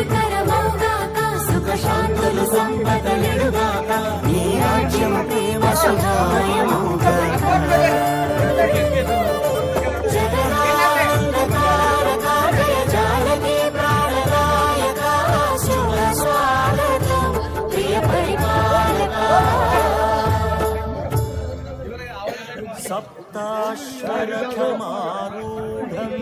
మంగళకరమౌగాక సుఖ శాంతులు సంపదలెడుగాక నీ రాజ్యం ప్రేమ సుఖమయమౌగాక జగదానందకారక జయ జానకి ప్రాణదాయక శుభ స్వాగతం ప్రియ పరిపాలక సప్తాశ్వరథమారూఢం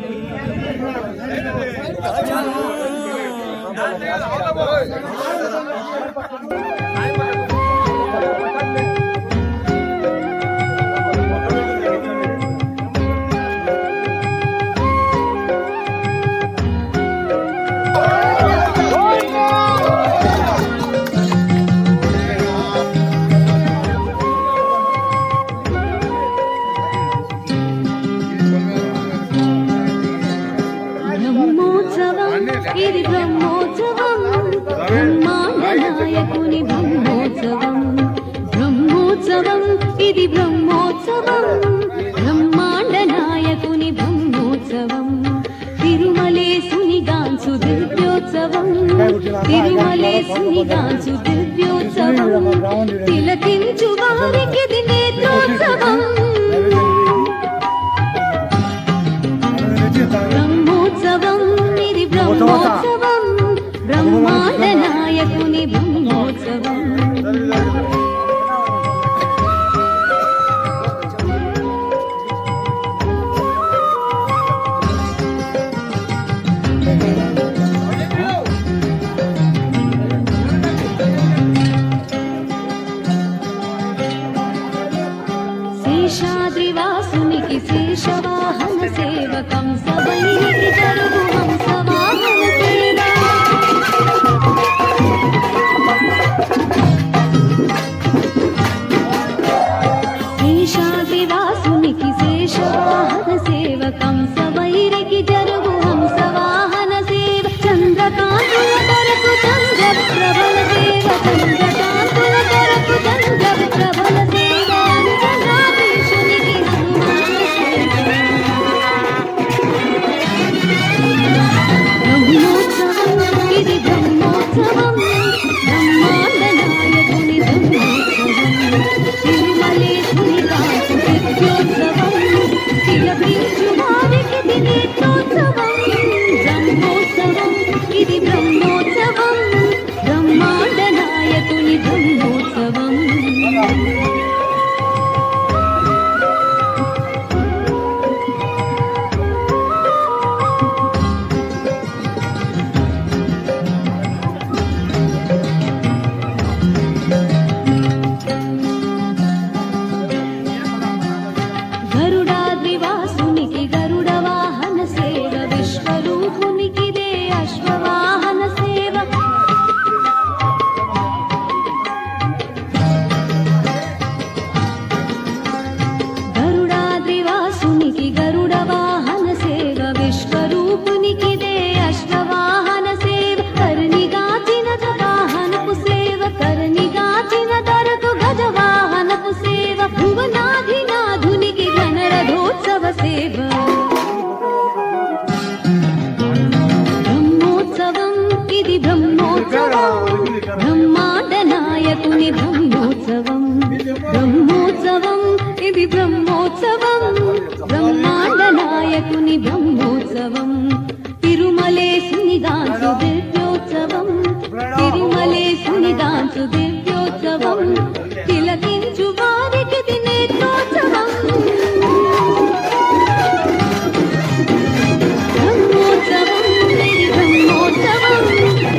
ఇది బ్రహ్మోత్సవం బ్రహ్మాండనాయకుని బ్రహ్మోత్సవం బ్రహ్మోత్సవం ఇది బ్రహ్మోత్సవం బ్రహ్మాండనాయకుని బ్రహ్మోత్సవం తిరుమలేశుని గాంచు దివ్యోత్సవం తిరుమలేశుని గాంచు దివ్యోత్సవం తిలకించు వారికి ఇది నేత్రోత్సవం బ్రహ్మోత్సవం ఇది బ్రహ్మోత్సవం బ్రహ్మాండ నాయకుని బ్రహ్మోత్సవం శేషాద్రివాసునికి శేషవాహన సేవకం సభైకి జరుగు హంసవాహన సేవ శేషాద్రివాసునికి శేషవాహన సేవకం సభైకి జరుగు హంసవాహన సేవ చంద్రకాంతుల కొరకు చంద్ర ప్రభల సేవ చంద్రకాంతుల కొరకు చంద్ర ప్రభల సేవ ఇది బ్రహ్మోత్సవం బ్రహ్మాండ నాయకుని బ్రహ్మోత్సవం తిరుమలేశుని కాంచు దివ్యోత్సవం తిలకించు వారికి ఇది నేత్రోత్సవం బ్రహ్మోత్సవం ఇది బ్రహ్మోత్సవం బ్రహ్మాండ నాయకుని బ్రహ్మోత్సవం గరుడాద్రివాసునికి గరుడ వాహన సేవ విశ్వరూపునికి దే అశ్వవాహన సేవ గరుడాద్రివాసునికి గరుడ వాహన సేవ విశ్వరూపునికి దే అశ్వవాహన సేవ కర్ణిగాచిన వాహనపు సేవ కర్ణిగాచిన దరకు గజవాహనపు సేవ భువనాధినాధునికి గణరథోత్సవ సేవ బ్రహ్మోత్సవం ఇది బ్రహ్మోత్సవం బ్రహ్మాండ నాయకుని బ్రహ్మోత్సవం బ్రహ్మోత్సవం ఇది బ్రహ్మోత్సవం బ్రహ్మాండ నాయకుని బ్రహ్మోత్సవం తిరుమలేశుని గాంచు దివ్యోత్సవం తిరుమలేశుని గాంచు దివ్యోత్సవం తిలకించు వారికి ఇది నేత్రోత్సవం బ్రహ్మోత్సవం ఇది బ్రహ్మోత్సవం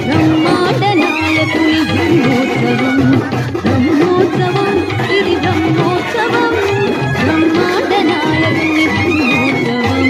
బ్రహ్మాండ నాయకుని బ్రహ్మోత్సవం బ్రహ్మోత్సవం ఇది బ్రహ్మోత్సవం బ్రహ్మాండ నాయకుని బ్రహ్మోత్సవం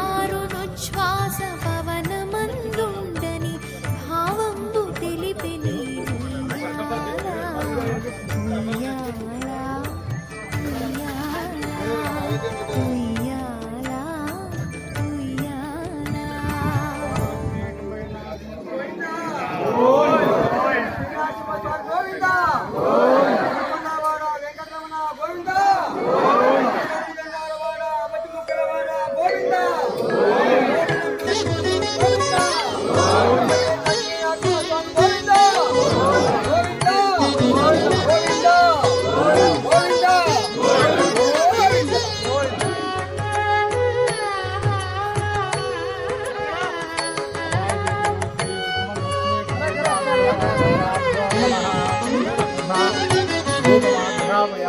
పలుమారునుచ్ఛ్వాస పవనమందుండని భావంబు తెలిపెని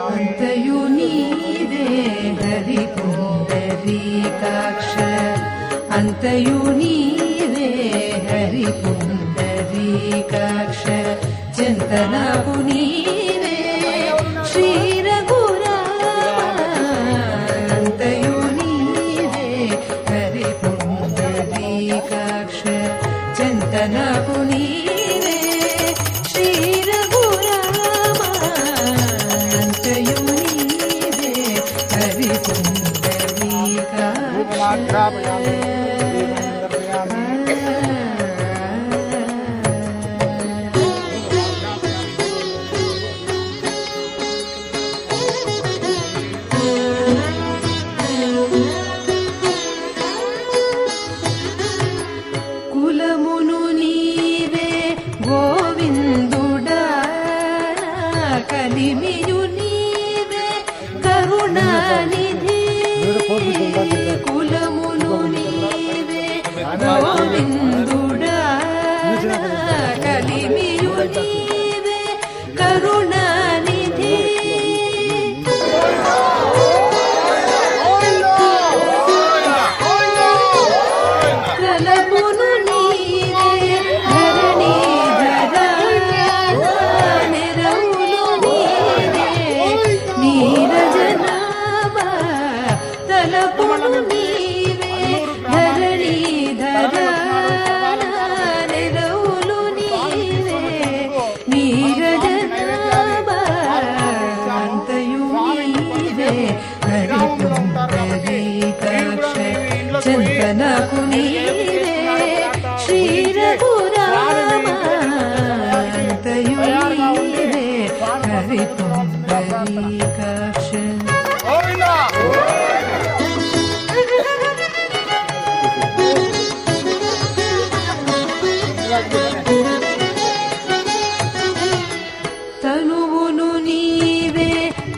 అంతయు నీవే హరి పుండరీకాక్ష అంతయు నీవే హరి పుండరీకాక్ష చింతనపు నీవే శ్రీ రఘురామ అంతయు నీవే హరి పుండరీకాక్ష చింతనపు నీవే శ్రీ రఘురామ అంతయు నీవే హరి పుండరీకాక్ష నిలవును నీవే ధరణీధర నిలవులు నీవే నీరజనాభా అంతయు నీవే హరిపుండరీకాక్ష చింతనకు నీవే శ్రీ రఘురామ అంతయు నీవే హరిపుండరీకాక్ష తనువును నీవే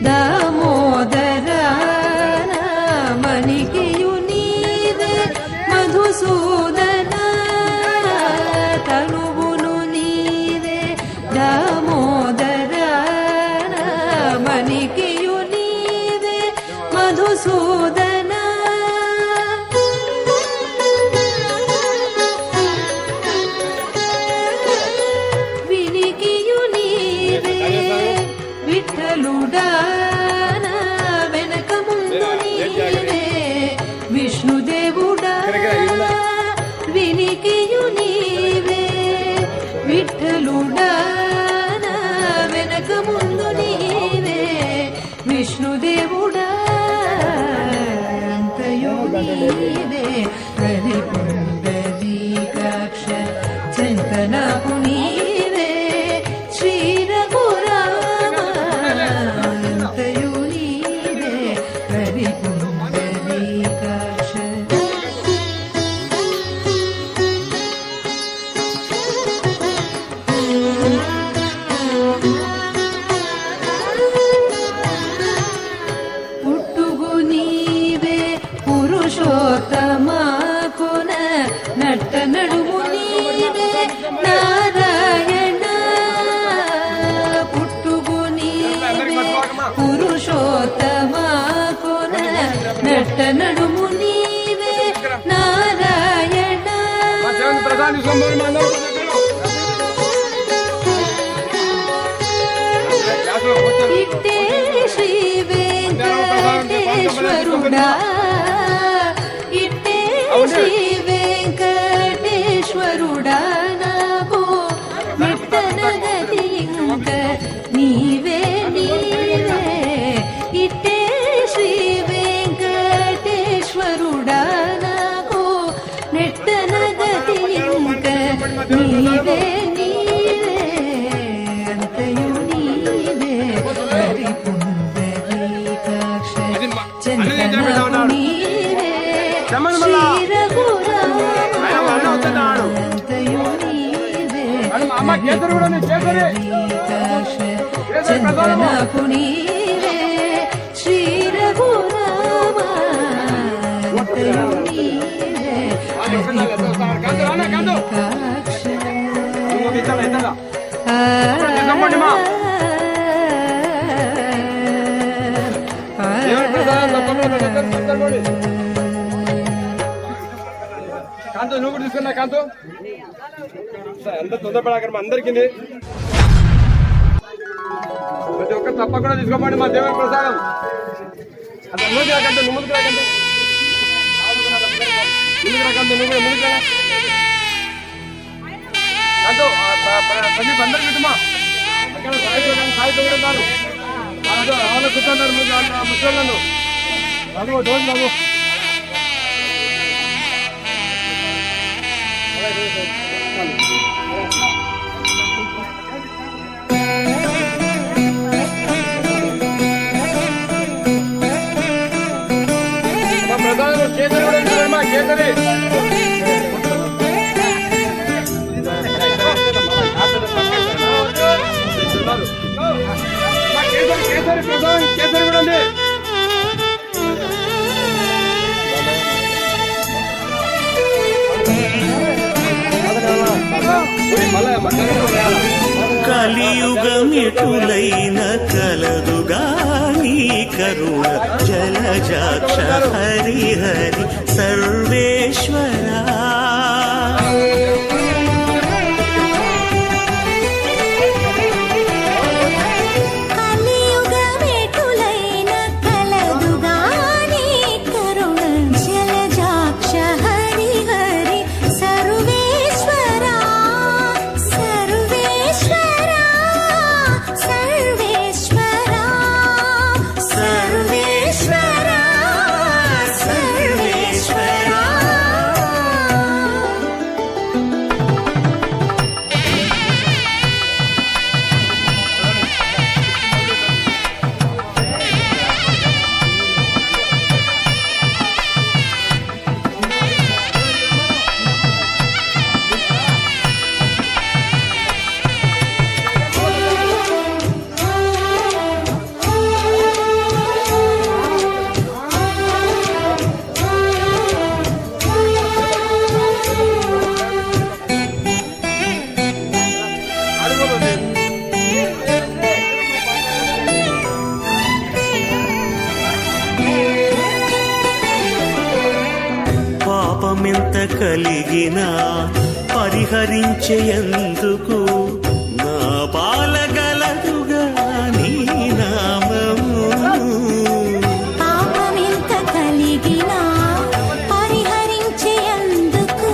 దామోదర మణికియు నీవే మధుసూదన తనువును నీవే దామోదర మణికియు నీవే మధుసూదన వినికియు నీవే విఠలుడా వెనక ముందు నీవే విష్ణుదేవుడా వినికియు నీవే విఠలుడా వెనక ముందు నీవే విష్ణుదేవుడా అంతయు నీవే హరిపుండరీకాక్ష చింతనకు నీవే శ్రీ రఘురామ అంతయు నీవే హరిపుండరీకాక్ష పుట్టుగు నీవే పురుషోత్తమా కొన నట్ట నడుము నీవే నారాయణ పుట్టుగు నీవే పురుషోత్తమా కొన నట్ట నడుము నీవే నారాయణ ఇట్టే శ్రీ వెంకటేశ్వరుడా ఇట్టే శ్రీ వెంకటేశ్వరుడా నాకు విట్టనగతి ఇంక నీవే నీవే ఇట్టే శ్రీ వెంకటేశ్వరుడా నాకు నెట్టనగతి ఇంక నీవే నీవే అంతయు నీవే హరిపుండరీకాక్ష చింతనకు నీవే శ్రీ రఘురామ అంతయు నీవే హరిపుండరీకాక్ష చింతనకు నీవే శ్రీ రఘురామ అంతయు నీవే హరిపుండరీకాక్ష కాంతో నువ్వు కూడా తీసుకున్నా కాంతో ఎంత తొందరపడాక అందరికి ప్రతి ఒక్కరు తప్పకుండా తీసుకోమండి మా దేవుని ప్రసాదం అంత ముందుకు రాకంటే నువ్వు ముందుకు రాకంటే నువ్వు ముందుకు రా కాంతో ప్రదీప్ అందరికి కుటుంబా అక్కడ సాయితో కూడా ఉన్నారు వాళ్ళు కూర్చున్నారు ముసలు బాబు డోస్ బాబు ప్రధాన కేసరి కేసరి కేసరి ప్రధాన కేసరి కూడా ఉంది కలియుగమిటులైన కలదుగా నీ కరుణ జలజాక్ష హరి హరి సర్వేశ్వరా కలియుగమెటులైన కలదుగా నీ కరుణ పాపమెంత కలిగినా పరిహరించేందుకు నా పాలగలదుగా నీ నామము. పాపమెంత కలిగినా పరిహరించేందుకు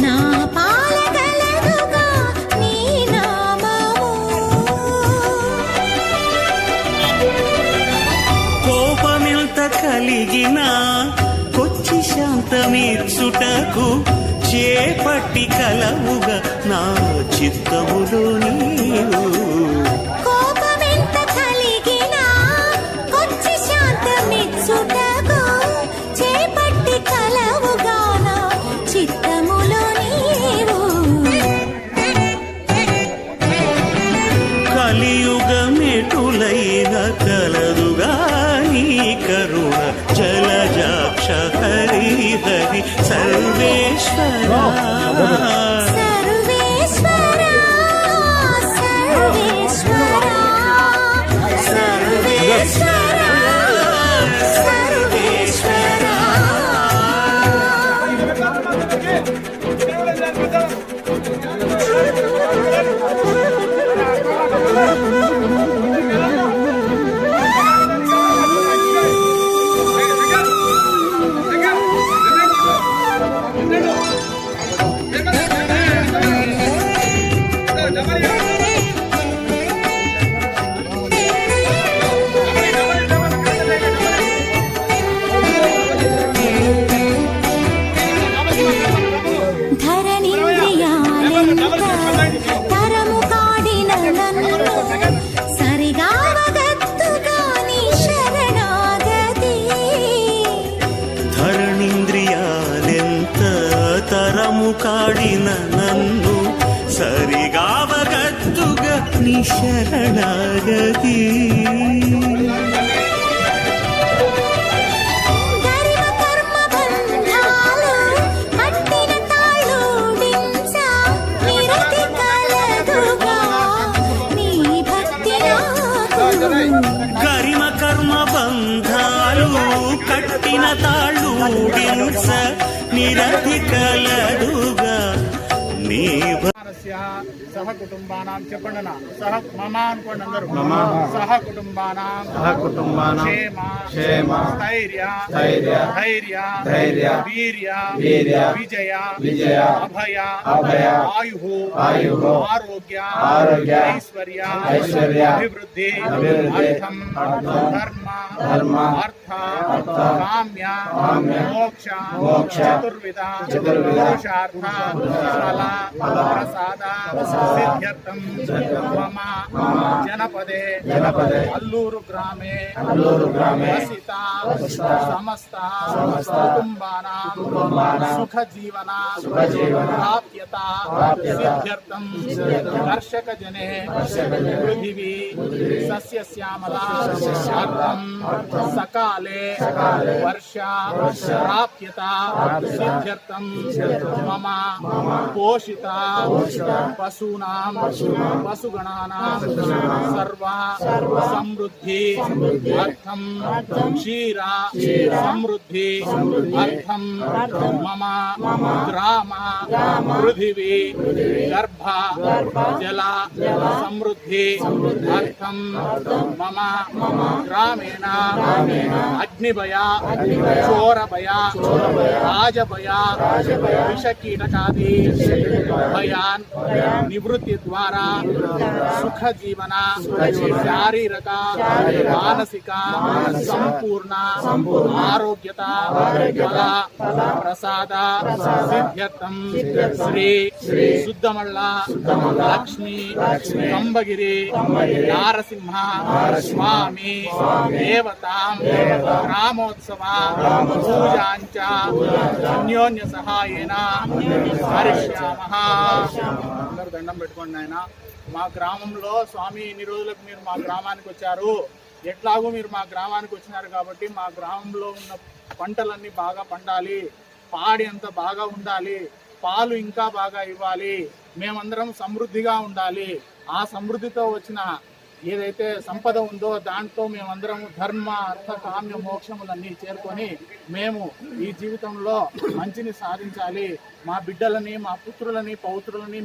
నా పాలగలదుగా నీ నామము. కోపమెంత కలిగినా కొచ్చి శాంతమీర్చుటకు చేపట్టి కలవుగా నా చిత్తములో నీవు. కోపమెంత కలిగినా కొచ్చి శాంతమిచ్చుటకు చేపట్టి కలవుగా నా చిత్తములో నీవు. కలియుగమెటులైన కలదుగా నీ కరుణ జలజాక్ష హరి హరి సర్వేశ్వరా. సర్వేశ్వరా సర్వేశ్వరా సర్వేశ్వరా సర్వేశ్వరా. ధరణీంద్రియాలెంత తరము కాడిన నన్ను సరిగావగత్తుగా నీ శరణాగతి. ధరణింద్రియాలెంత తరము కాడిన నన్ను సరిగావగత్తుగా నీ శరణాగతి. గరిమ కర్మ బంధాలు కట్టిన తాళూడించ నిరతి కలదుగా నీ భక్తి నాకు. కరిమ కర్మ బంధాలు కట్టిన తాళూడించ నిరతి కలదుగా నీ సహ కుటుంబానాం చెప్పండి అన్న. సహ మమ అనుకోండి అందరూ. సహ కుటుంబానాం క్షేమ స్థైర్య ధైర్య వీర్య విజయ అభయ ఆయు ఆరోగ్య ఐశ్వర్య అభివృద్ధి అర్థం ధర్మ అర్థ కామ్య మోక్ష చతుర్విధ పురుషార్థ ఫల ప్రసాద సిద్ధ్యర్థం మమ జనపదే అల్లూరు గ్రామే వసిత సమస్త కుటుంబానాం సుఖ జీవన ప్రాప్యత సిద్ధ్యర్థం దర్శక జనే పృథివీ సస్యశ్యామలా అర్థం సకాలే వర్ష ప్రాప్యత సిద్ధ్యర్థం మమ పోషిత పశూనాం పశుగణానాం సర్వ సమృద్ధి అర్థం క్షీర సమృద్ధి అర్థం మమ గ్రామ పృథివీ గర్భ జల సమృద్ధి అర్థం మమ గ్రామేణ అగ్నిభయ చోరభయ రాజభయ విషకీటకాది భయాన్ నివృత్తి ద్వారా సుఖ జీవన శారీరక మానసిక సంపూర్ణ ఆరోగ్యత ఫల ప్రసాద సిద్ధ్యర్థం శ్రీ శుద్ధమల్ల లక్ష్మీ కంబగిరి నారసింహ స్వామి దేవతాం గ్రామోత్సవ పూజాంచ అన్యోన్య సహాయేన హరిష్యామః. అందరూ దండం పెట్టుకోండి ఆయన. మా గ్రామంలో స్వామి ఇన్ని రోజులకు మీరు మా గ్రామానికి వచ్చారు. ఎట్లాగో మీరు మా గ్రామానికి వచ్చినారు కాబట్టి మా గ్రామంలో ఉన్న పంటలన్నీ బాగా పండాలి, పాడి అంతా బాగా ఉండాలి, పాలు ఇంకా బాగా ఇవ్వాలి, మేమందరం సమృద్ధిగా ఉండాలి. ఆ సమృద్ధితో వచ్చిన ఏదైతే సంపద ఉందో దాంట్లో మేమందరం ధర్మ అర్థ కామ్య మోక్షములన్నీ చేరుకొని మేము ఈ జీవితంలో మంచిని సాధించాలి. మా బిడ్డలని, మా పుత్రులని, పౌత్రులని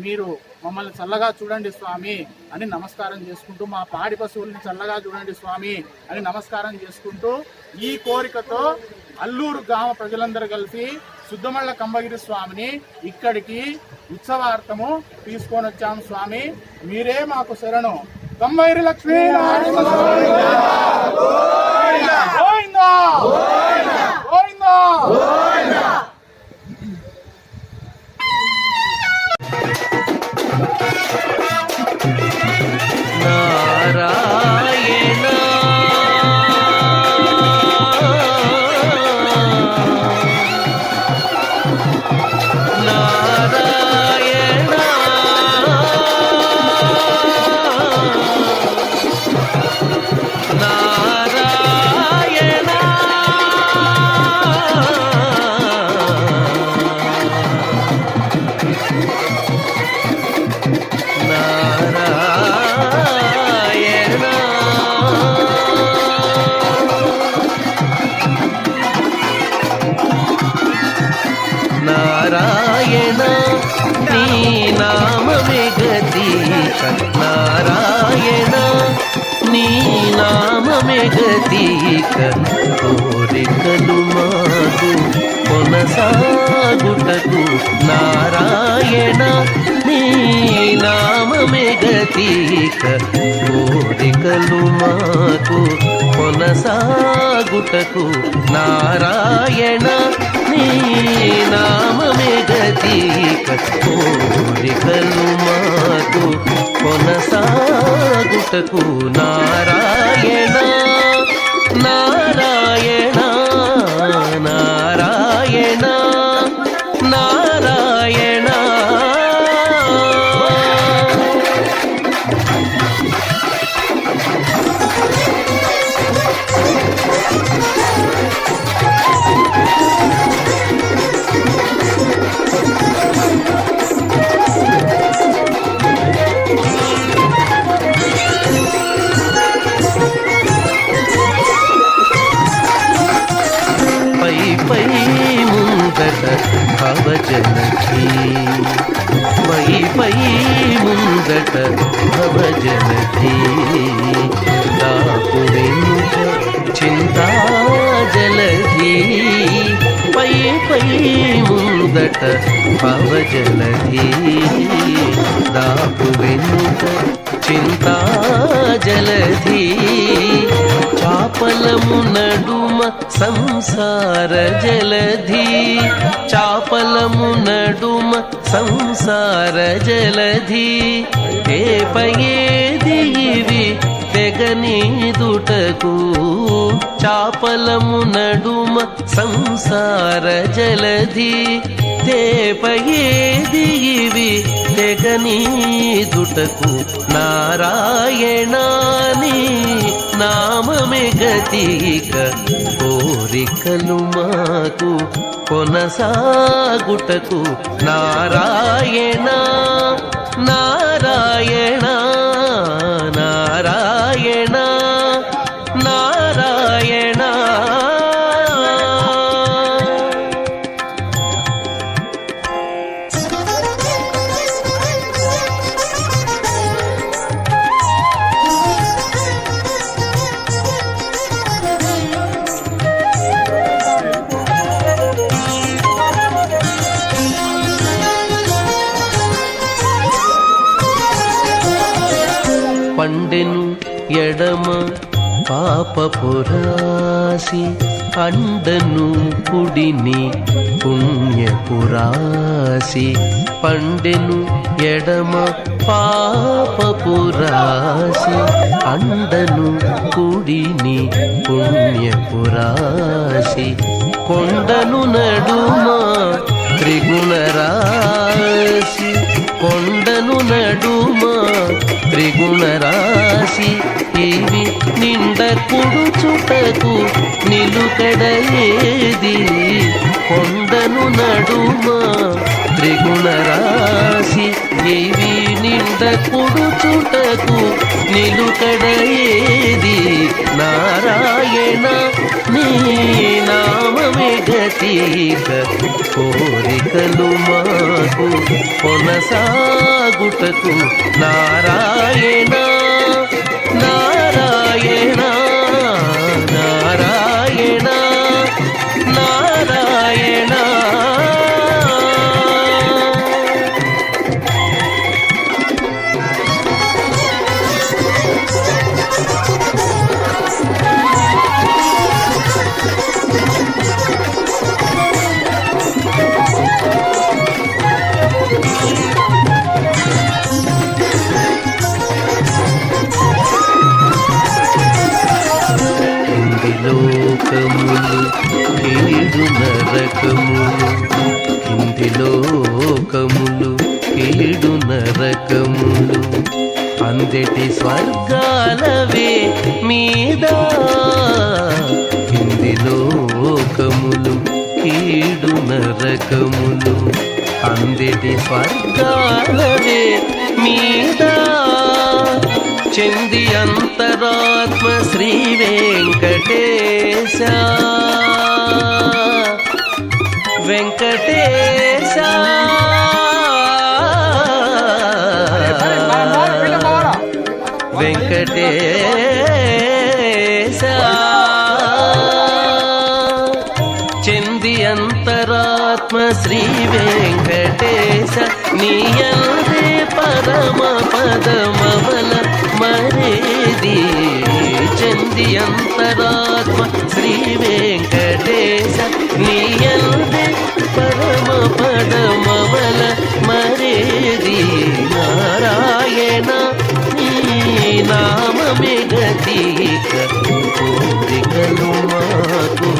మీరు మమ్మల్ని చల్లగా చూడండి స్వామి అని నమస్కారం చేసుకుంటూ, మా పాడి పశువుల్ని చల్లగా చూడండి స్వామి అని నమస్కారం చేసుకుంటూ, ఈ కోరికతో అల్లూరు గ్రామ ప్రజలందరూ కలిసి సుద్దమల్ల కంబగిరి స్వామిని ఇక్కడికి ఉత్సవార్థము తీసుకొని వచ్చాము. స్వామి మీరే మాకు శరణు. కంబగిరి లక్ష్మీ గోవిందా గోవిందా. నారాయణ నారాయణ నారాయణ నారాయణ నీ నామమే గతీక నారాయణ నీ నామమే గతీక కోరికలు మాకు కొనసాగుటకు నారాయణ నీ నామమే గతీక కోరికలు మాకు కొనసాగుటకు నారాయణ నీ నామమే గతీక కోరికలు మాకు కొనసాగుటకు నారాయణ నారాయణ నారాయణ నారాయణ. పై ముందట భవజనకి పై ముందట భవజనకి దాపు వెనుక చింతా జలధి పై ముందట భవజలధి దాపు వెనుక చింతా జలధి చాపలము నడుమ సంసార జలధి చాపలము నడుమ సంసార జలధి ఏపయేది ఇవి తెగనీదుటకు చాపలము నడుమ సంసార జలధి తేపయేది ఇవి తెగనీదుటకు నారాయణాని నామమే గతీక కోరికలు మాకు కొనసాగుటకు నారాయణ నారాయణ నారాయణ నారాయణ. పండెను ఎడమ పాపపురాసి అండను కుడిని పుణ్యపురాసి పండెను ఎడమ పాపపురాసి అండను కుడిని పుణ్యపురాసి కొండను నడుమ త్రిగుణరాశి కొండను నడుమ త్రిగుణరాశి ఇవి నిండ కుడుచుటకు నిలుకడ ఏది కొండను నడుమ త్రిగుణ రాశి ఏవి నిండ పొడుచుటకు నిలుకడ ఏది నారాయణ నీ నామమే గతిక కోరికలు మాకు కొనసాగుటకు నారాయణ నారాయణ నారాయణ నారాయణ లోకములు కీడు నరకములు కింది లోకములు కీడు నరకములు అందటి స్వర్గాలవే మీద కింది లోకములు కీడు నరకములు అందటి స్వర్గాలవే మీద చెంది అంతరాత్మ శ్రీ వెంకటేశ వెంకటేశ వెంకటేశ చెంది అంతరాత్మ శ్రీ వెంకటేశ నీయందే పరమ పదమవల మరేది చెంది అంతరాత్మ శ్రీ వెంకటేశ నీయందే పరమ పదమవల మరేది నారాయణ నీ నామమే గతిక కోరికలు మాకు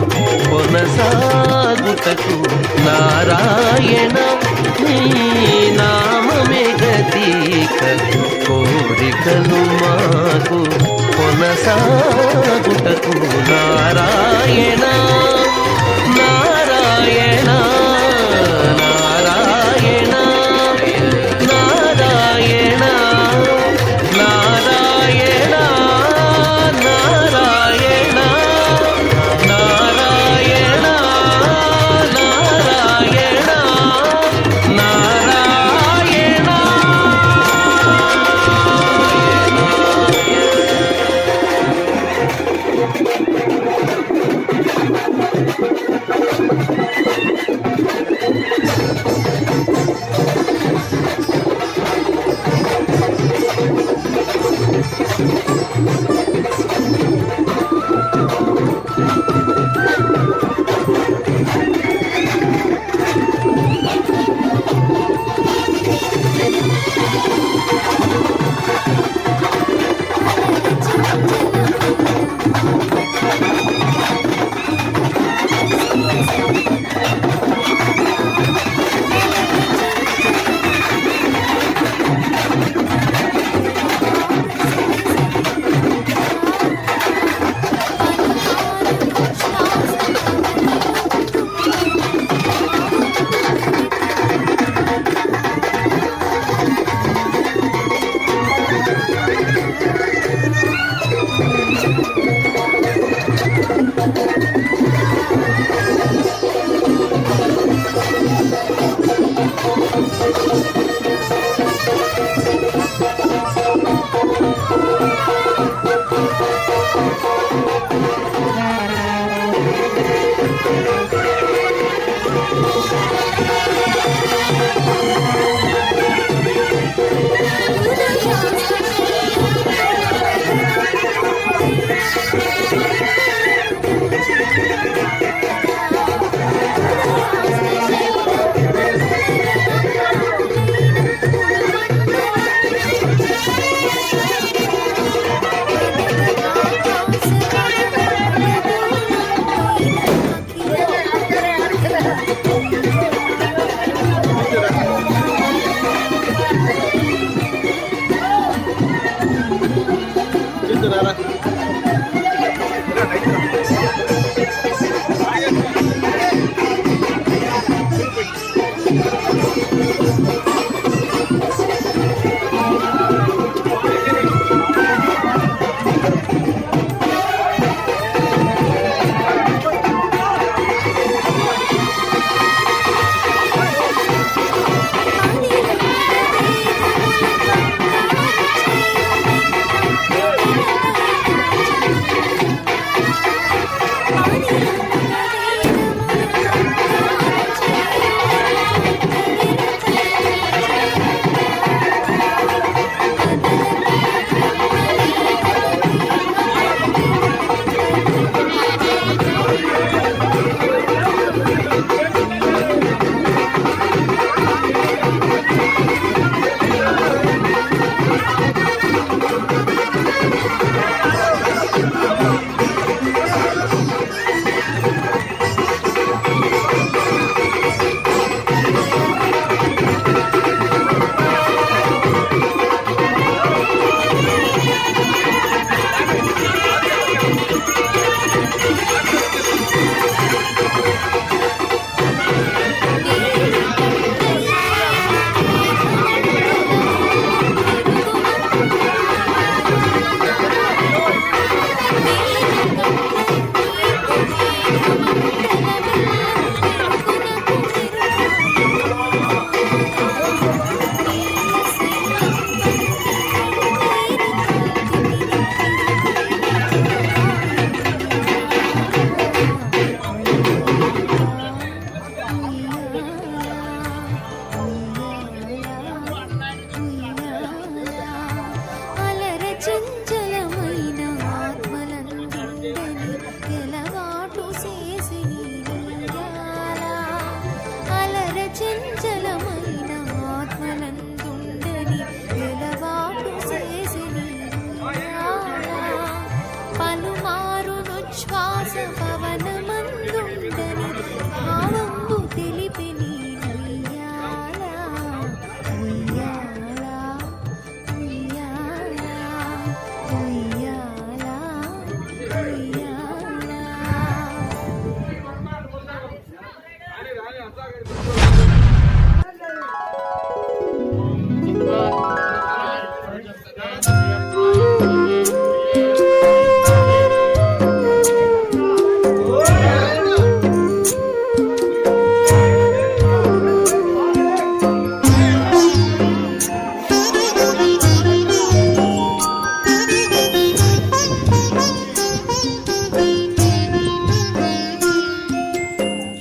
కొనసాగుటకు నారాయణ నీ నామమే గతిక కోరికలు మాకు కొనసాగుటకు నారాయణ నారాయణ నారాయణ నారాయణ నారాయణ నారాయణ నారాయణ నారాయణ నారాయణ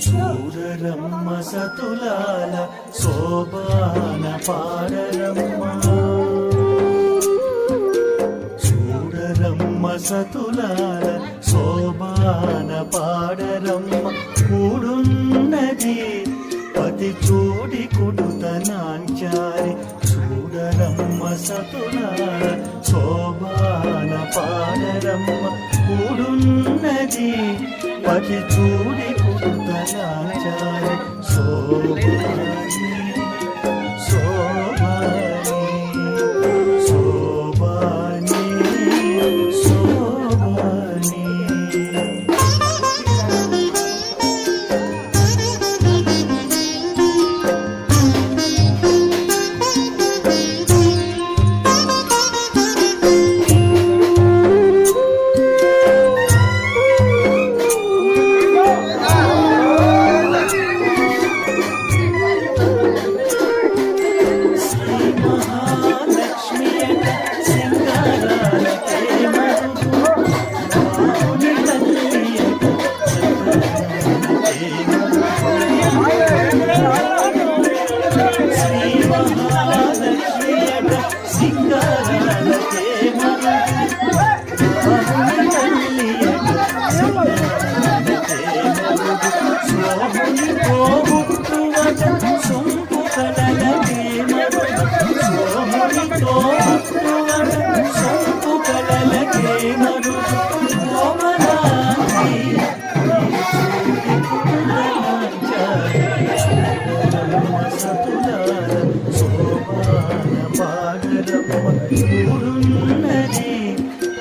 చూడరమ్మ సతులాల శోభాన పాడరమ్మ చూడరమ్మ సతులాల శోభాన పాడరమ్మ కూడున్నది పతి చూడి కుడుతనాంచారి చూడరమ్మ సతులాల శోభాన పాడరమ్మ కూడున్నది పతి చూడి కుడుతనాంచారి శోభాని శోభాని శోభాని శోభాని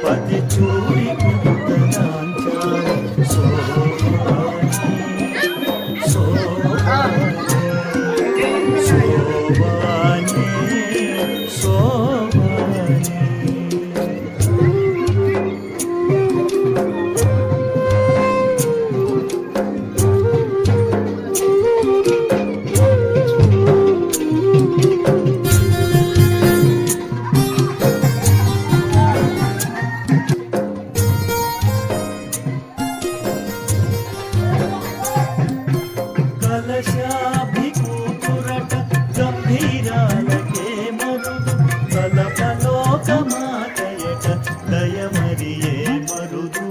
పతి చూడి కుడుతనాంచారి శోభాని శోభాని శోభాని శోభాని కలశాభికూతురట గంభీరాలకే మరుదు కలపలోకమాతయట దయమరియే మరుదు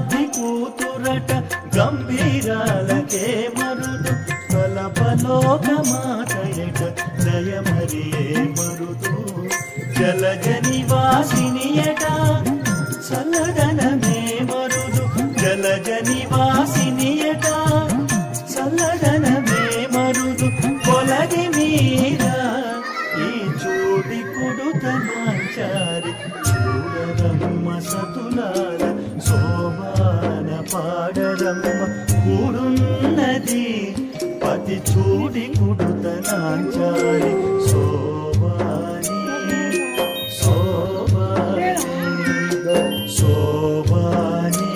కలశాభికూతురట గంభీరాలకే మరుదు కలపలోకమాతయట దయమరియే మరుదు జలజ నివాసినియట చల్లదనమే మరుదు జలజ నివాసినియట చల్లదనమే మరుదు పొలది మీద ఈ చూడి కుడుతనాంచారి చూడరమ్మ సతులాల శోభాన పాడరమ్మ కూడున్నది పతి చూడి కుడుతనాంచారి శోభాని శోభాని శోభాని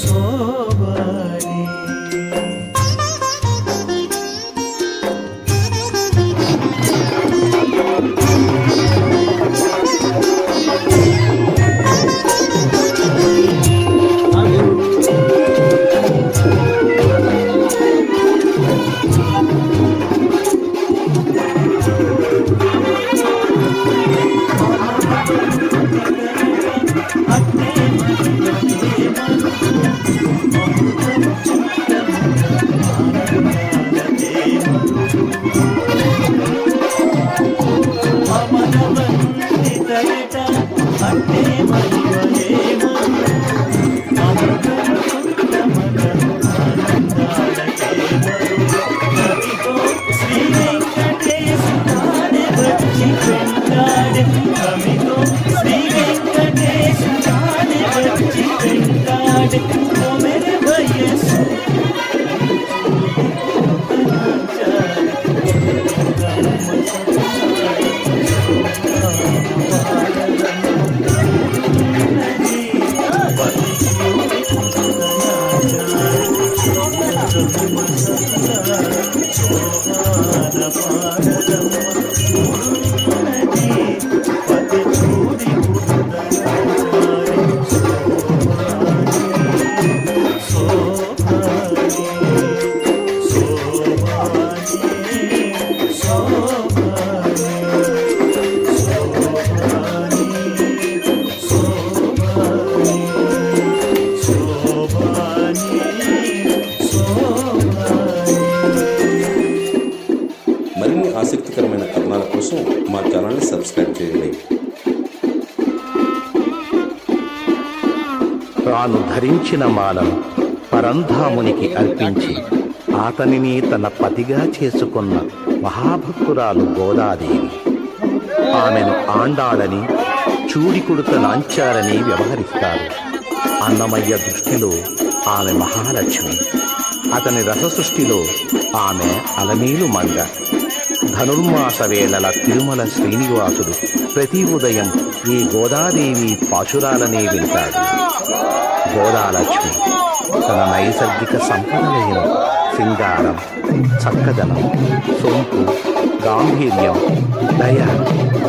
శోభాని శ్రీ వెంకటేశ ధరించిన మాలను పరంధామునికి అర్పించి అతనిని తన పతిగా చేసుకున్న మహాభక్తురాలు గోదాదేవి. ఆమెను ఆండాళని, చూడికుడుత నాంచారని వ్యవహరిస్తారు. అన్నమయ్య దృష్టిలో ఆమె మహాలక్ష్మి, అతని రససృష్టిలో ఆమె అలమేలు మంగ. ధనుర్మాస వేళల తిరుమల శ్రీనివాసుడు ప్రతి ఉదయం ఈ గోదాదేవి పాశురాలనే వింటాడు. గోదాలక్ష్మి తన నైసర్గిక సంపదలైన సింగారం, చక్కదనం, సొంపు, గాంభీర్యం, దయ,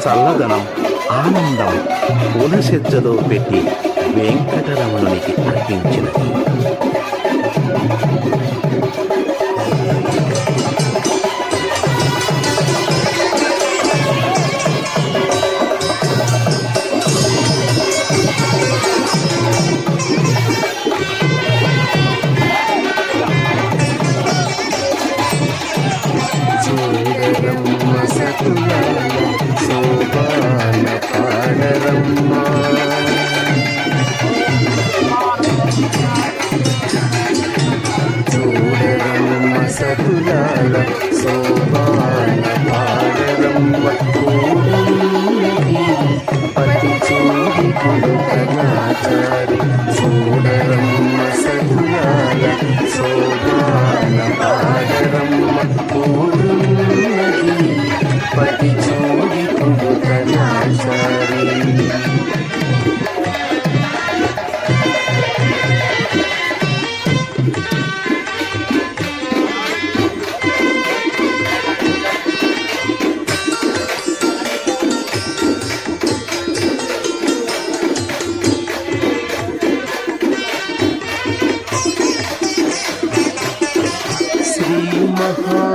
చల్లదనం, ఆనందం పూలసెజ్జలో పెట్టి వెంకటరమణునికి అర్పించినది. చూడరమ్మ సతులాల శోభాన పాడరమ్మ. చూడరమ్మ సతులాల శోభాన పాడరమ్మ. పతి చూడి కొడుకనాచారి. చూడరమ్మ సతులాల శోభాన పాడరమ్మ. పతి చూడి కొడుకనాచారి.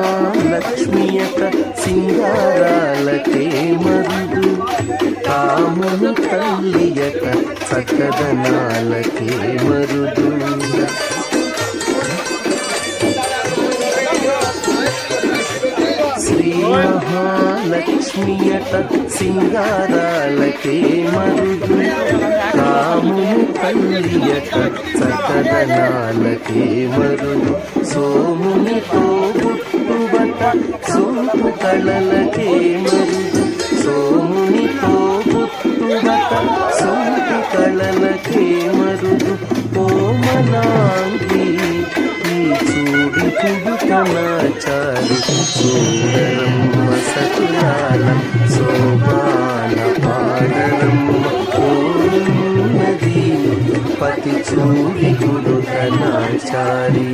మహాలక్ష్మియక సింగారాలకే మరుదు. కామను తల్లియక చక్కదనాలకే మరుదు. శ్రీ మహాలక్ష్మియక సింగారాలకే మరుదు. కామును తల్లియక చక్కదనాలకే మరుదు. సోమునితో పుట్టుబట సోపు కళలకే మరుదు. సోమునితో పుట్టుబట సోపు కళలకే మరుదు. కోమలాంగి ఈ చూడి పుడుకనాచారి. చూడరమ్మ సతులాల శోభాన పాడరమ్మ. కోరున్నది పతి చూడి పుడుకనాచారి.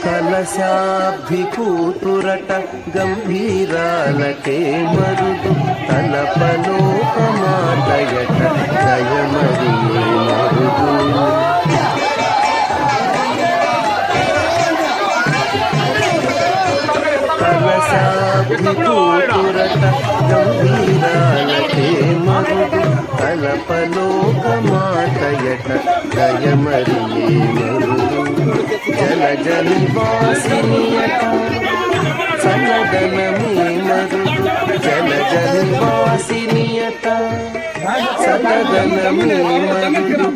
కలశాభి కూతురట గంభీరాలకే మరుదు. తలపలోకమాటయట దయమరియే మరుదు. కలశాభి కూతురట గంభీరాలకే మరుదు. తలపలోకమాటయట దయమరియే మరుదు. జలజనివాసినియట చల్లదనమే మరుదు. జలజనివాసినియట చల్లదనమే మరుదు.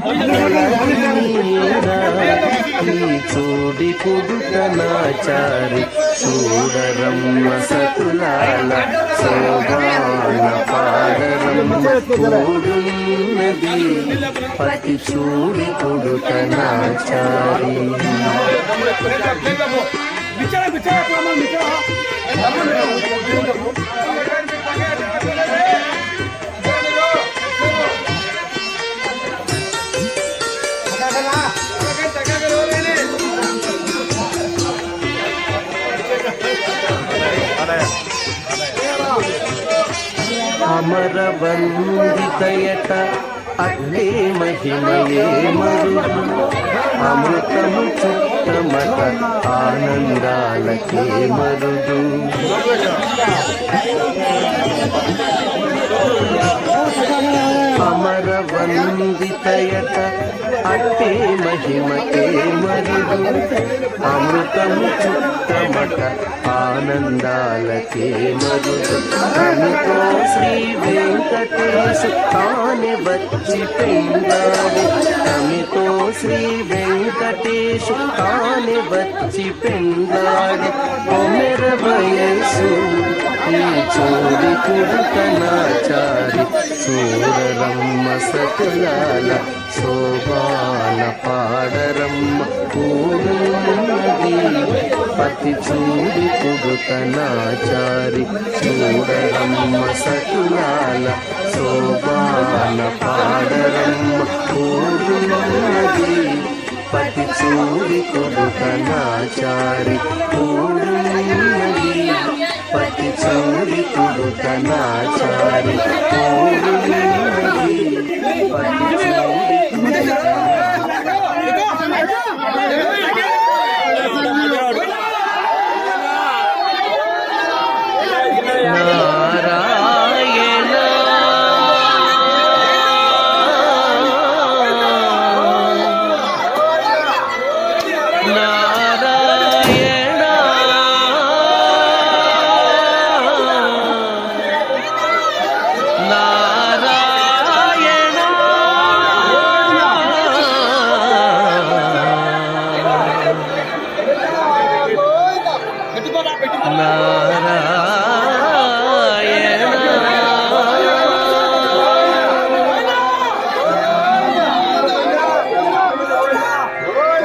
ఈ చూడి పుడుకనాచారి. చూడరమ్మ సతులాల శోభాన పాడరమ్మ. కూడున్నది పతి చూడి పుడుకనాచారి. అమరవందితయట అట్టే మహిమయే మరుగు అమృతము చుట్టమట ఆనందాలకే మరుగు అమర వందితయట అట్టే మహిమకే మరుగు అమృతము చుట్టమట ఆనందాలకే మరుగు తమితో శ్రీ వెంకటేశు తానే వచ్చి పెండాడు తమితో శ్రీ వెంకటేశు తానే వచ్చి పెండాడు కొమెర వయస్సు ఈ చోడి కుడుతనాచారి చూడరమ్మ సతులాల శోభాన పాడరమ్మ పూర్ణది పతి చూడి కుడుతనాచారి చూడరమ్మ సతులాల శోభాన పాడరమ్మ పూర్ణది పతి చూడి కుడుతనాచారి పూర్ణది పతి చూడి కుడుతనాచారి పూర్ణది పతి చూడి నారాయణ నారాయణ నారాయణ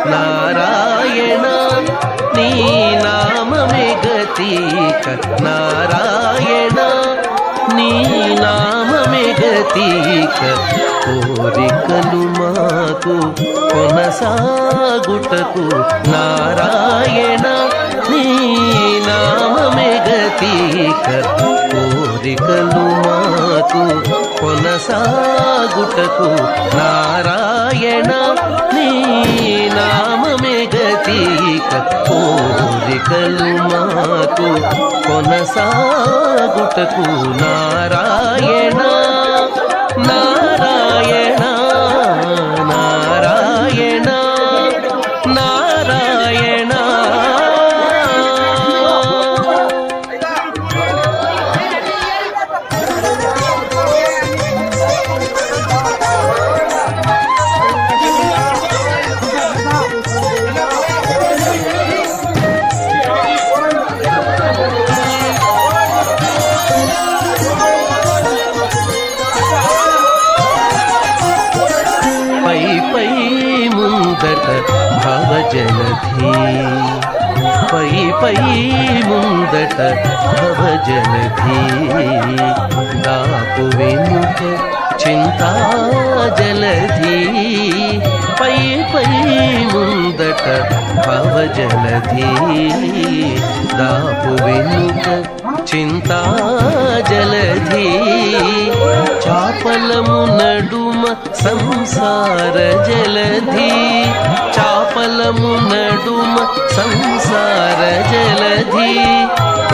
నారాయణ నీ నామమే గతీక నారాయణ నీ నామమే గతీక కోరికలు మాకు కొనసాగుటకు నారాయణ నీ నామమే గతీక కోరికలు మాకు కొనసాగుటకు నారాయణ నీ నామమే గతీక కోరికలు మాకు కొనసాగుటకు నారాయణ నారాయణ నారాయణ నారాయణ పై ముందట భవజలధి పై ముందట భవజలధి దాపు వెనుక చింతా జలధి పై ముందట భవజలధి దాపు వెనుక చింతా జలధి చాపలము నడుమ సంసార జలధి చాపలము నడుమ సంసార జలధి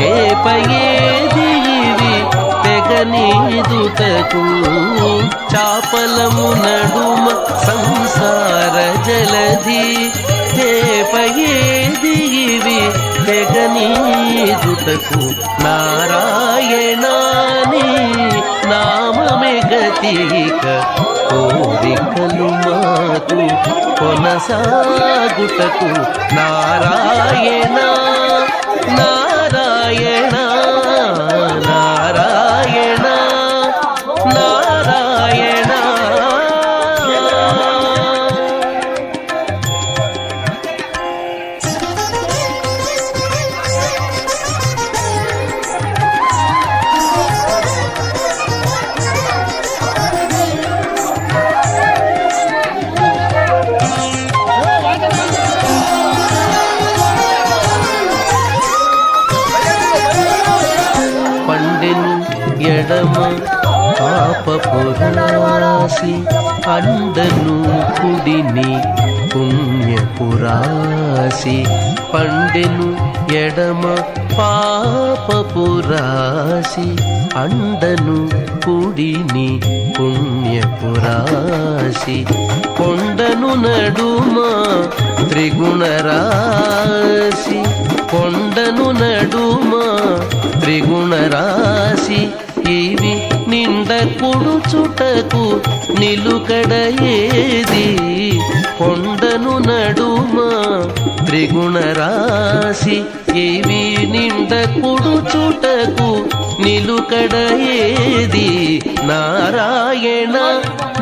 ఏపయేదివి తెగనీదుటకు చాపలము నడుమ సంసార జలధి ఏపయేదివి తెగనీదుటకు నారాయణాని నామమే గతీక కోరికలు మాకు కొనసాగుటకు నారాయణ నారాయణ నారాయణ నారాయణ ఎడమ పాపపురాసి అండను కుడిని పుణ్యపురాసి పండెను ఎడమ పాపపురాసి అండను కుడిని పుణ్యపురాసి కొండను నడుమ త్రిగుణరాశి కొండను నడుమ త్రిగుణరాశి ఇవి నిండ కుడుచుటకు నిలుకడ ఏది కొండను నడుమ త్రిగుణరాశి ఇవి నిండ కుడుచుటకు నిలుకడ ఏది నారాయణ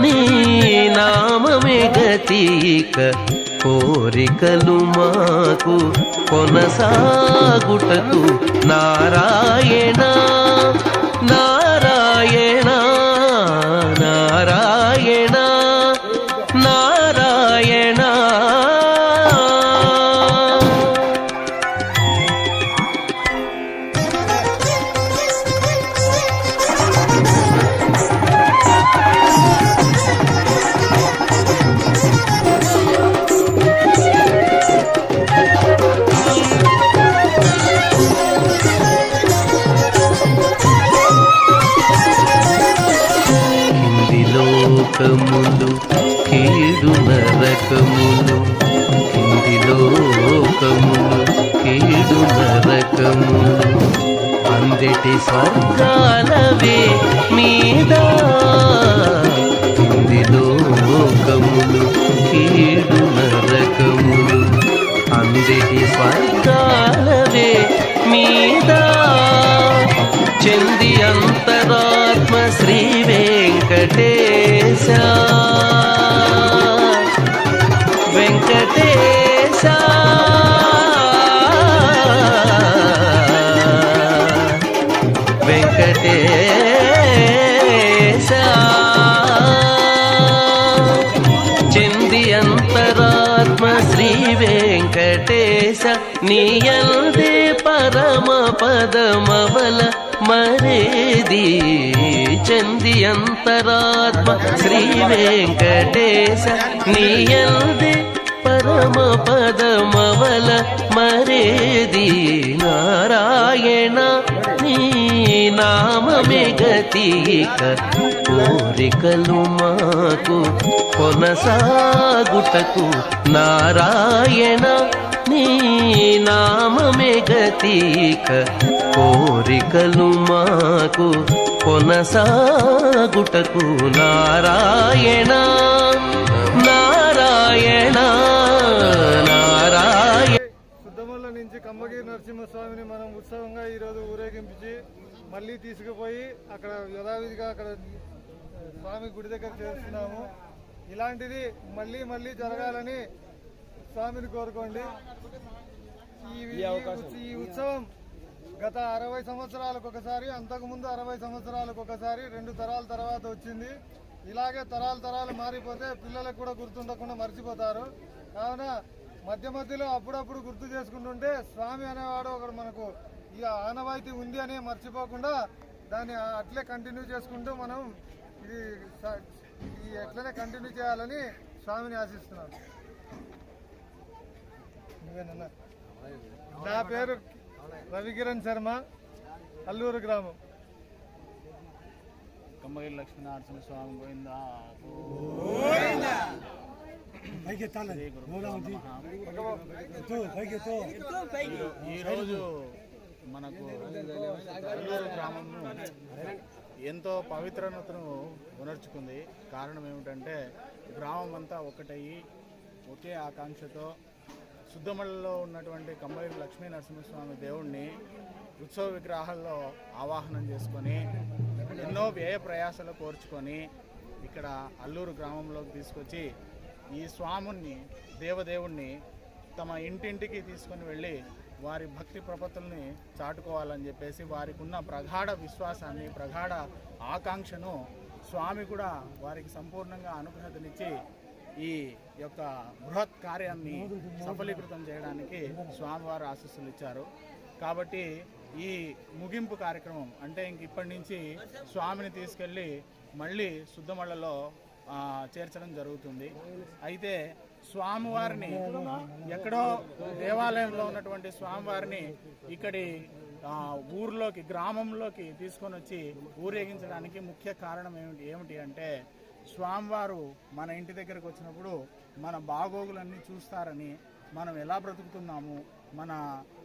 నీ నామమే గతిక కోరికలు మాకు కొనసాగుటకు నారాయణ నారాయణ నారాయణ నారాయణ లోకములు కీడు నరకములు కింది లోకములు కీడు నరకములు అందటి స్వర్గాలవే మీద కింది లోకములు కీడు నరకములు అందటి స్వర్గాలవే మీద చెంది అంతరాత్మ శ్రీ వెంకటేశ వెంకటేశ వెంకటేశ చెంది అంతరాత్మ శ్రీ వెంకటేశ నీయందే పరమ పదమవల మరేది చంది అంతరాత్మ శ్రీ వెంకటేశ నీయందే పరమ పదమవల మరేది నారాయణ నీ నామమే గతిక కోరికలు మాకు కొనసాగుటకు నారాయణ నీ నామమే గతిక కోరికలు మాకు కొనసాగుటకు నారాయణ నారాయణ నారాయణ. సుద్దమల్ల నుంచి కమ్మగిరి నరసింహస్వామిని మనం ఉత్సవంగా ఈరోజు ఊరేగించి మళ్ళీ తీసుకుపోయి అక్కడ యథావిధిగా అక్కడ స్వామి గుడి దగ్గర చేస్తున్నాము. ఇలాంటిది మళ్ళీ మళ్ళీ జరగాలని స్వామిని కోరుకోండి. ఈ ఉత్సవం గత 60 సంవత్సరాలకు ఒకసారి, అంతకుముందు 60 సంవత్సరాలకు ఒకసారి, 2 తరాల తర్వాత వచ్చింది. ఇలాగే తరాలు మారిపోతే పిల్లలకు కూడా గుర్తుండకుండా మర్చిపోతారు. కావున మధ్యలో అప్పుడప్పుడు గుర్తు చేసుకుంటుంటే స్వామి అనేవాడు ఒకడు మనకు ఈ ఆనవాయితీ ఉంది అని మర్చిపోకుండా దాన్ని అట్లే కంటిన్యూ చేసుకుంటూ మనం ఇది ఎట్లనే కంటిన్యూ చేయాలని స్వామిని ఆశిస్తున్నాను. నా పేరు రవికిరణ్ శర్మ, అల్లూరు గ్రామం. కమ్మగిరి లక్ష్మీనరసింహ స్వామి గోవిందా. ఈరోజు మనకు అల్లూరు గ్రామము ఎంతో పవిత్రతను ఉనర్చుకుంది. కారణం ఏమిటంటే గ్రామం అంతా ఒకటయ్యి ఒకే ఆకాంక్షతో సుద్దమల్లిలో ఉన్నటువంటి కమ్మగిరి లక్ష్మీ నరసింహస్వామి దేవుణ్ణి ఉత్సవ విగ్రహాల్లో ఆవాహనం చేసుకొని ఎన్నో వ్యయ ప్రయాసాలు కోర్చుకొని ఇక్కడ అల్లూరు గ్రామంలోకి తీసుకొచ్చి ఈ స్వాముని దేవదేవుణ్ణి తమ ఇంటింటికి తీసుకొని వెళ్ళి వారి భక్తి ప్రపత్తుల్ని చాటుకోవాలని చెప్పేసి వారికి ఉన్న ప్రగాఢ విశ్వాసాన్ని, ప్రగాఢ ఆకాంక్షను స్వామి కూడా వారికి సంపూర్ణంగా అనుగ్రహతనిచ్చి ఈ యొక్క బృహత్ కార్యాన్ని సఫలీకృతం చేయడానికి స్వామివారు ఆశీస్సులు ఇచ్చారు. కాబట్టి ఈ ముగింపు కార్యక్రమం అంటే ఇంక ఇప్పటి నుంచి స్వామిని తీసుకెళ్ళి మళ్ళీ శుద్ధమళ్ళలో చేర్చడం జరుగుతుంది. అయితే స్వామివారిని ఎక్కడో దేవాలయంలో ఉన్నటువంటి స్వామివారిని ఇక్కడి ఊర్లోకి గ్రామంలోకి తీసుకొని వచ్చి ఊరేగించడానికి ముఖ్య కారణం ఏమిటి అంటే స్వామివారు మన ఇంటి దగ్గరకు వచ్చినప్పుడు మన బాగోగులన్నీ చూస్తారని, మనం ఎలా బ్రతుకుతున్నాము, మన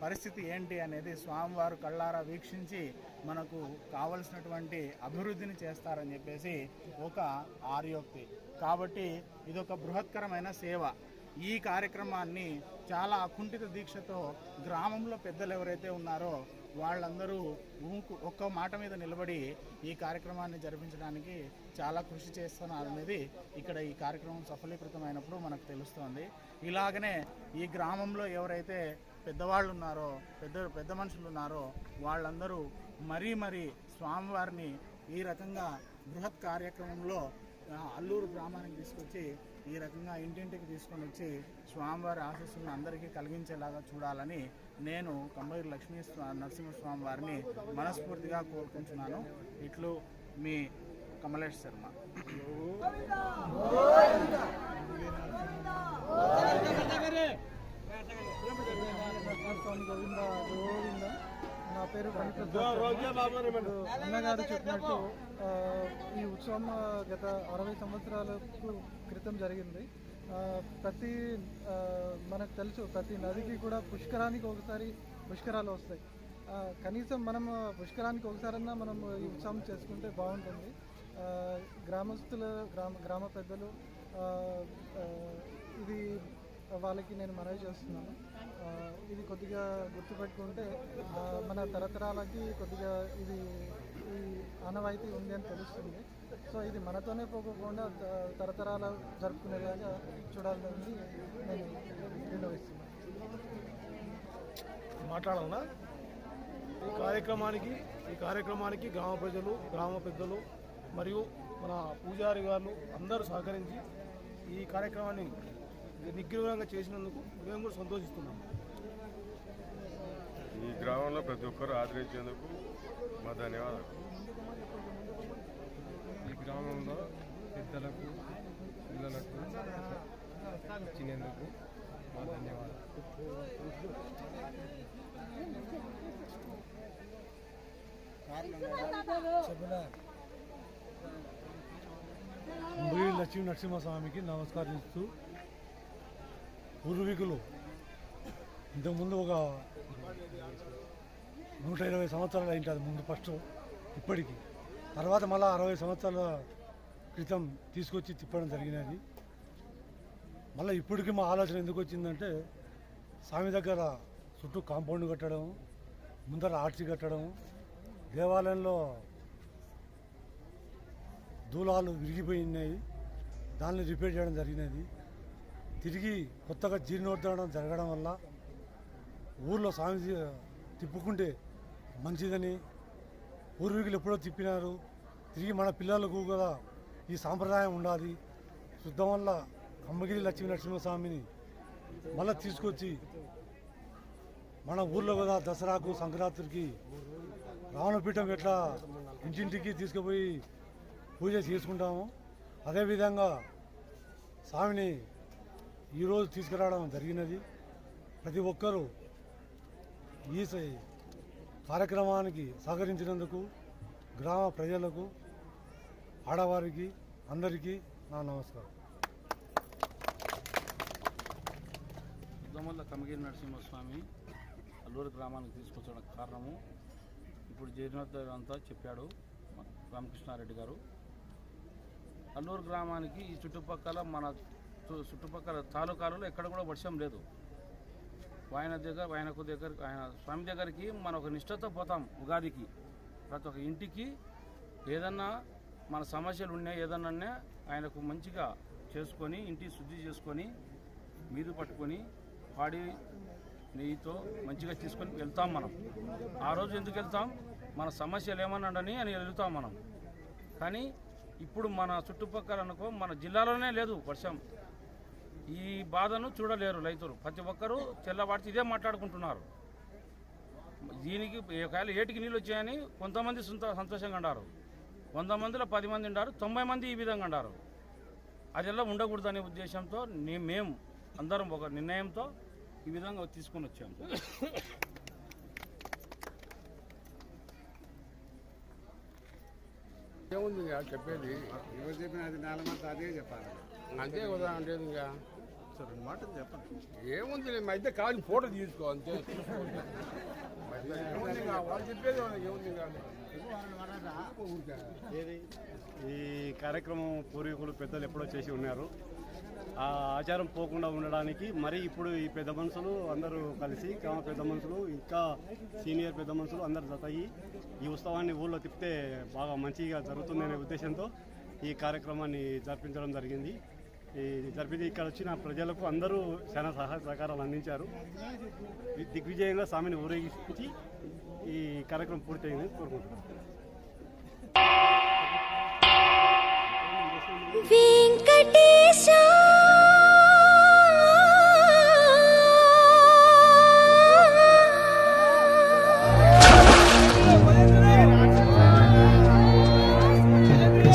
పరిస్థితి ఏంటి అనేది స్వామివారు కళ్ళారా వీక్షించి మనకు కావలసినటువంటి అభివృద్ధిని చేస్తారని చెప్పేసి ఒక ఆర్యోక్తి. కాబట్టి ఇదొక బృహత్కరమైన సేవ. ఈ కార్యక్రమాన్ని చాలా అకుంఠిత దీక్షతో గ్రామంలో పెద్దలు ఎవరైతే ఉన్నారో వాళ్ళందరూ ఒక్క మాట మీద నిలబడి ఈ కార్యక్రమాన్ని జరిపించడానికి చాలా కృషి చేస్తున్నారు అనేది ఇక్కడ ఈ కార్యక్రమం సఫలీకృతమైనప్పుడు మనకు తెలుస్తోంది. ఇలాగనే ఈ గ్రామంలో ఎవరైతే పెద్దవాళ్ళు ఉన్నారో పెద్ద మనుషులు ఉన్నారో వాళ్ళందరూ మరీ స్వామివారిని ఈ రకంగా బృహత్ కార్యక్రమంలో అల్లూరు గ్రామానికి తీసుకొచ్చి ఈ రకంగా ఇంటింటికి తీసుకొని వచ్చి స్వామివారి ఆశీస్సులను అందరికీ కలిగించేలాగా చూడాలని నేను కంబైరి లక్ష్మీ నరసింహస్వామి వారిని మనస్ఫూర్తిగా కోరుకుంటున్నాను. ఇట్లు మీ కమలేష్ శర్మ. నా పేరు అన్నగారు చెప్పినట్టు ఈ ఉత్సవం గత 60 సంవత్సరాలకు క్రితం జరిగింది. మనకు తెలుసు ప్రతి నదికి కూడా పుష్కరానికి ఒకసారి పుష్కరాలు వస్తాయి. కనీసం మనం పుష్కరానికి ఒకసారన్నా మనం ఈ ఉత్సవం చేసుకుంటే బాగుంటుంది. గ్రామస్తులు గ్రామ పెద్దలు ఇది వాళ్ళకి నేను మనవి చేస్తున్నాను. ఇది కొద్దిగా గుర్తుపెట్టుకుంటే మన తరతరాలకి కొద్దిగా ఇది ఈ ఆనవాయితీ ఉంది అని తెలుస్తుంది. సో ఇది మనతోనే పోకుండా తరతరాల జరుపుకునేలాగా చూడాలని నేను విన్నవిస్తున్నాను. మాట్లాడాలన్నా ఈ కార్యక్రమానికి గ్రామ ప్రజలు, గ్రామ పెద్దలు మరియు మన పూజారి గారు అందరూ సహకరించి ఈ కార్యక్రమాన్ని నిర్విఘ్నంగా చేసినందుకు మేము కూడా సంతోషిస్తున్నాము. ఈ గ్రామంలో ప్రతి ఒక్కరు ఆదరించేందుకు మా ధన్యవాదాలు. ఈ గ్రామంలో పెద్దలకు పిల్లలకు ఇచ్చినందుకు మా ధన్యవాదాలు. లక్ష్మీ నరసింహస్వామికి నమస్కరిస్తూ పూర్వీకులు ఇంతకుముందు ఒక 120 సంవత్సరాలు అయింటుంది ముందు ఫస్ట్, ఇప్పటికి తర్వాత మళ్ళీ 60 సంవత్సరాల క్రితం తీసుకొచ్చి తిప్పడం జరిగినది. మళ్ళీ ఇప్పటికి మా ఆలోచన ఎందుకు వచ్చిందంటే స్వామి దగ్గర చుట్టూ కాంపౌండ్ కట్టడం, ముందర ఆర్చి కట్టడం, దేవాలయంలో దూలాలు విరిగిపోయినాయి, దాన్ని రిపేర్ చేయడం జరిగినది. తిరిగి కొత్తగా జీర్ణోద్ధరణ జరగడం వల్ల ఊర్లో స్వామి తిప్పుకుంటే మంచిదని పూర్వీకులు ఎప్పుడో తిప్పినారు. తిరిగి మన పిల్లలకు కూడా ఈ సాంప్రదాయం ఉండాలి. శుద్ధం వల్ల కమ్మగిరి లక్ష్మీ నరసింహస్వామిని మళ్ళీ తీసుకొచ్చి మన ఊర్లో కూడా దసరాకు సంక్రాంతికి రావణపీఠం ఎట్లా ఇంటింటికి తీసుకుపోయి పూజ చేసుకుంటాము, అదేవిధంగా స్వామిని ఈరోజు తీసుకురావడం జరిగినది. ప్రతి ఒక్కరూ ఈ కార్యక్రమానికి సహకరించినందుకు గ్రామ ప్రజలకు, ఆడవారికి అందరికీ నా నమస్కారం. ఉద్దమల్ల కమగిరి నరసింహస్వామి అల్లూరు గ్రామానికి తీసుకొచ్చడానికి కారణము ఇప్పుడు జీర్ణోద్ధరణ అంతా చెప్పాడు రామకృష్ణారెడ్డి గారు. అల్లూరు గ్రామానికి ఈ చుట్టుపక్కల మన తాలూకాలలో ఎక్కడ కూడా వర్షం లేదు. ఆయన స్వామి దగ్గరికి మన ఒక నిష్ఠతో పోతాం. ఉగాదికి ప్రతి ఒక్క ఇంటికి ఏదన్నా మన సమస్యలు ఉన్నాయి, ఏదన్నా ఆయనకు మంచిగా చేసుకొని ఇంటి శుద్ధి చేసుకొని మీదు పట్టుకొని పాడి నెయ్యితో మంచిగా తీసుకొని వెళ్తాం. మనం ఆ రోజు ఎందుకు వెళ్తాం, మన సమస్యలు ఏమన్నాడని అని వెళ్తాం మనం. కానీ ఇప్పుడు మన చుట్టుపక్కల అనుకో మన జిల్లాలోనే లేదు వర్షం. ఈ బాధను చూడలేరు రైతులు. ప్రతి ఒక్కరూ తెల్లవాడితే ఇదే మాట్లాడుకుంటున్నారు. దీనికి ఒకవేళ ఏటికి నీళ్ళు వచ్చాయని కొంతమంది సంతోషంగా అన్నారు, 100 మందిలో 10 మంది ఉన్నారు, 90 మంది ఈ విధంగా అన్నారు. అది ఎలా ఉండకూడదు అనే ఉద్దేశంతో మేము అందరం ఒక నిర్ణయంతో ఈ విధంగా తీసుకొని వచ్చాము. ఏముంది ఇంకా చెప్పేది, ఎవరు చెప్పినా అది నేలమంతా అదే చెప్పాలి, అంతే కదా. ఉండేది ఇంకా రెండు మాటలు చెప్పండి. ఏముంది అయితే కావాలి ఫోటో తీసుకో అంతే. ఏముంది ఇంకా వాళ్ళు చెప్పేది ఏముంది ఇంకా. ఈ కార్యక్రమం పూర్వీకులు పెద్దలు ఎప్పుడో చేసి ఉన్నారు. ఆ ఆచారం పోకుండా ఉండడానికి మరి ఇప్పుడు ఈ పెద్ద మనుషులు అందరూ కలిసి, గ్రామ పెద్ద మనుషులు ఇంకా సీనియర్ పెద్ద మనుషులు అందరు జతయి ఈ ఉత్సవాన్ని ఊళ్ళో తిప్పితే బాగా మంచిగా జరుగుతుందనే ఉద్దేశంతో ఈ కార్యక్రమాన్ని జరిపించడం జరిగింది. ఈ జరిపి ఇక్కడ వచ్చిన ప్రజలకు అందరూ చాలా సహాయ సహకారాలు అందించారు. దిగ్విజయంగా స్వామిని ఊరేగించి ఈ కార్యక్రమం పూర్తయిందని కోరుకుంటున్నాను. వెంకటేశ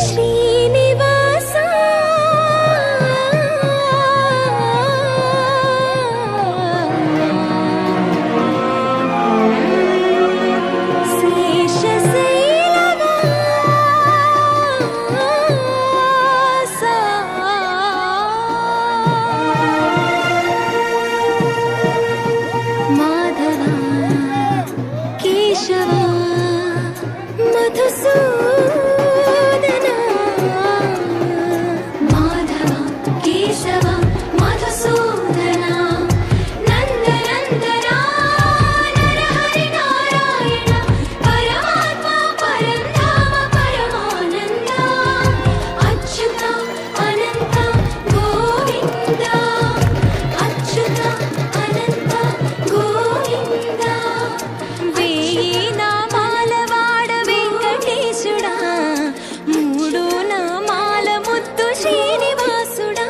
శ్రీనివాస మాధవ కేశవ మధుసూదన మాధవ కేశవ మధుసూదన నందనందన నరహరి నారాయణ పరమాత్మ పరంధామ పరమానంద అచ్యుత అనంత గోవింద అచ్యుత అనంత గోవింద వేయి నామాల వాడ వెంకటేశుడా మూడు నామాల ముద్దు శ్రీనివాసుడా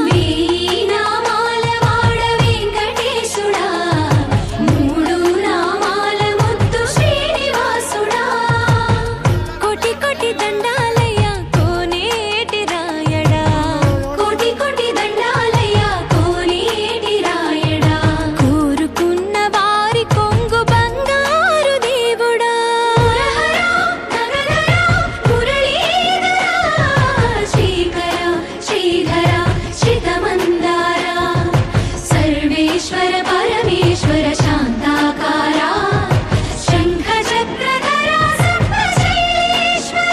వేయి నామాల వాడ వెంకటేశుడా మూడు నామాల ముద్దు శ్రీనివాసుడా కోటి కోటి దండాలయ్య కోనేటి రాయడా కోటి కోటి దండాలయ్య కోనేటి రాయడా కోరుకున్న వారి కొంగు బంగారు దేవుడా మురళీధర శ్రీకర శ్రీధర శ్రితమందార సర్వేశ్వర పరమేశ్వర శాంతాకార శంఖ చక్రధర సప్తశైలేశ్వర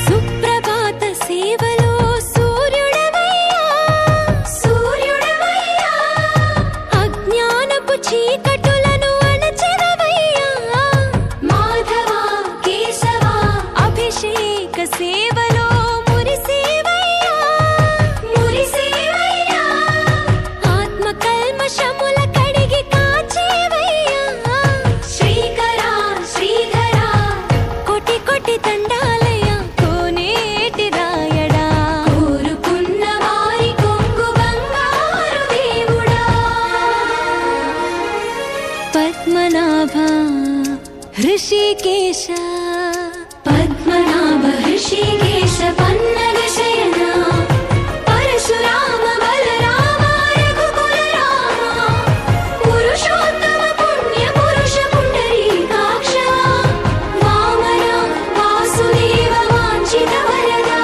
సుప్రభాత సేవలో సూర్యుడవయ్యా సూర్యుడవయ్యా అజ్ఞానపు చీకటులను అణచెదవయ్యా మాధవ కేశవ అభిషేక సేవలో మురిసేవయ్యా మురిసేవయ్యా ఆత్మ కల్మషముల కడిగి కాచేవయ్యా శ్రీకర శ్రీధర కోటి కోటి దండాలయ కోనేటి రాయడా కోరుకున్న వారి కొంగు బంగారు దేవుడా పద్మనాభ హృషికేశ పద్మనాభ హృషికేశ పన్నగ శయన పరశురామ బలరామ రఘుకుల రామ పురుషోత్తమ పుణ్య పురుష పుండరీకాక్ష వామన వాసుదేవ వాంఛిత వరదా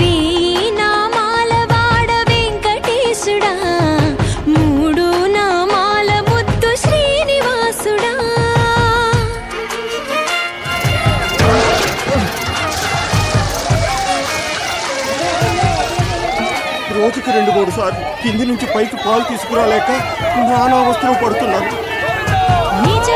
వేయి నామాల వాడ వెంకటేశుడా మూడు నామాల ముద్దు శ్రీనివాసుడా రోజుకి 2-3 సార్లు కింది నుంచి పైకి పాలు తీసుకురాలేక నానా అవస్థలు పడుతున్నాను. నిజ